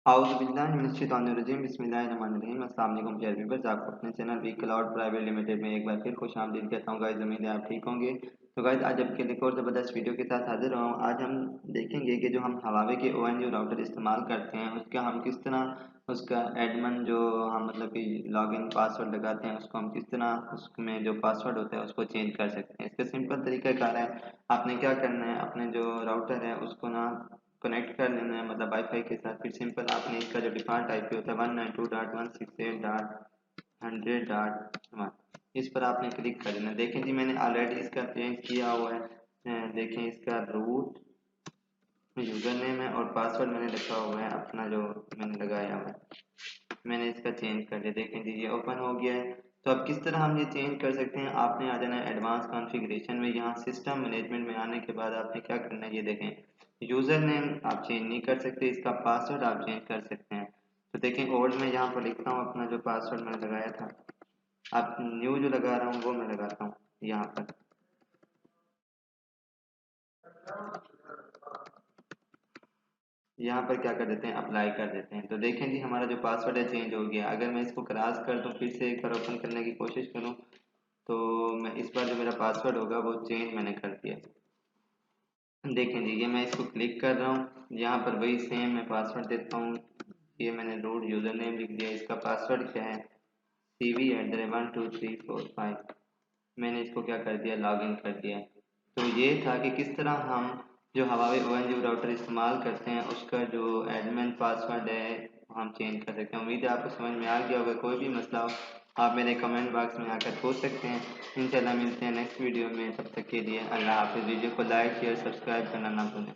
औज़ुबिल्लाहिमिनश्शैतानिर्रजीम बिस्मिल्लाहिर्रहमानिर्रहीम। अस्सलाम वालेकुम प्यारे व्यूअर्स, आपको अपने channel V Cloud private limited में एक बार फिर खुशामदीद कहता हूँ। गाइस उम्मीद है आप ठीक होंगे। तो गाइस आज आपके लिए एक और ज़बरदस्त वीडियो के साथ हाजिर हुआ हूँ। आज हम देखेंगे कि जो हम हवावे के ओएनयू राउटर इस्तेमाल करते हैं उसका हम किस तरह उसका एडमिन जो हम मतलब कि लॉगिन पासवर्ड लगाते हैं उसको हम किस तरह उसमें जो पासवर्ड होता है उसको चेंज कर सकते हैं। इसका सिंपल तरीकाकार है, आपने क्या करना है, अपने जो राउटर है उसको ना कनेक्ट कर लेना है मतलब वाईफाई के साथ। फिर सिंपल आपने इसका जो डिफ़ॉल्ट आईपी होता है 192.168.100.1 इस पर आपने क्लिक कर लेना। देखें जी मैंने ऑलरेडी इसका चेंज किया हुआ है। देखें इसका रूट यूज़र नेम है और पासवर्ड मैंने लिखा हुआ है अपना जो मैंने लगाया हुआ है, मैंने इसका चेंज कर लिया। देखें जी ये ओपन हो गया है। तो अब किस तरह हम ये चेंज कर सकते हैं, आपने आ जाना है एडवांस कॉन्फ़िगरेशन में। यहाँ सिस्टम मैनेजमेंट में आने के बाद आपने क्या करना है, ये देखें यूज़र नेम आप चेंज नहीं कर सकते, इसका पासवर्ड आप चेंज कर सकते हैं। तो देखें ओल्ड में यहाँ पर लिखता हूँ अपना जो पासवर्ड मैंने लगाया था, अब न्यू जो लगा रहा हूँ वो मैं लगाता हूँ यहाँ पर। यहाँ पर क्या कर देते हैं, अप्लाई कर देते हैं। तो देखें जी हमारा जो पासवर्ड है चेंज हो गया। अगर मैं इसको क्रॉस कर दूँ, फिर से एक बार ओपन करने की कोशिश करूँ, तो मैं इस बार जो मेरा पासवर्ड होगा वो चेंज मैंने कर दिया। देखें जी ये मैं इसको क्लिक कर रहा हूँ, यहाँ पर वही सेम मैं पासवर्ड देता हूँ। ये मैंने रूट यूज़र नेम लिख दिया, इसका पासवर्ड क्या है CV@12345। मैंने इसको क्या कर दिया, लॉगिन कर दिया। तो ये था कि किस तरह हम जो हवावे ओएनयू राउटर इस्तेमाल करते हैं उसका जो एडमिन पासवर्ड है हम चेंज कर सकते हैं। उम्मीद है आपको समझ में आ गया होगा। कोई भी मसला हो आप मेरे कमेंट बॉक्स में आकर पूछ सकते हैं। इंशाल्लाह मिलते हैं नेक्स्ट वीडियो में, तब तक के लिए अल्लाह हाफिज़। वीडियो को लाइक शेयर सब्सक्राइब करना ना भूलें।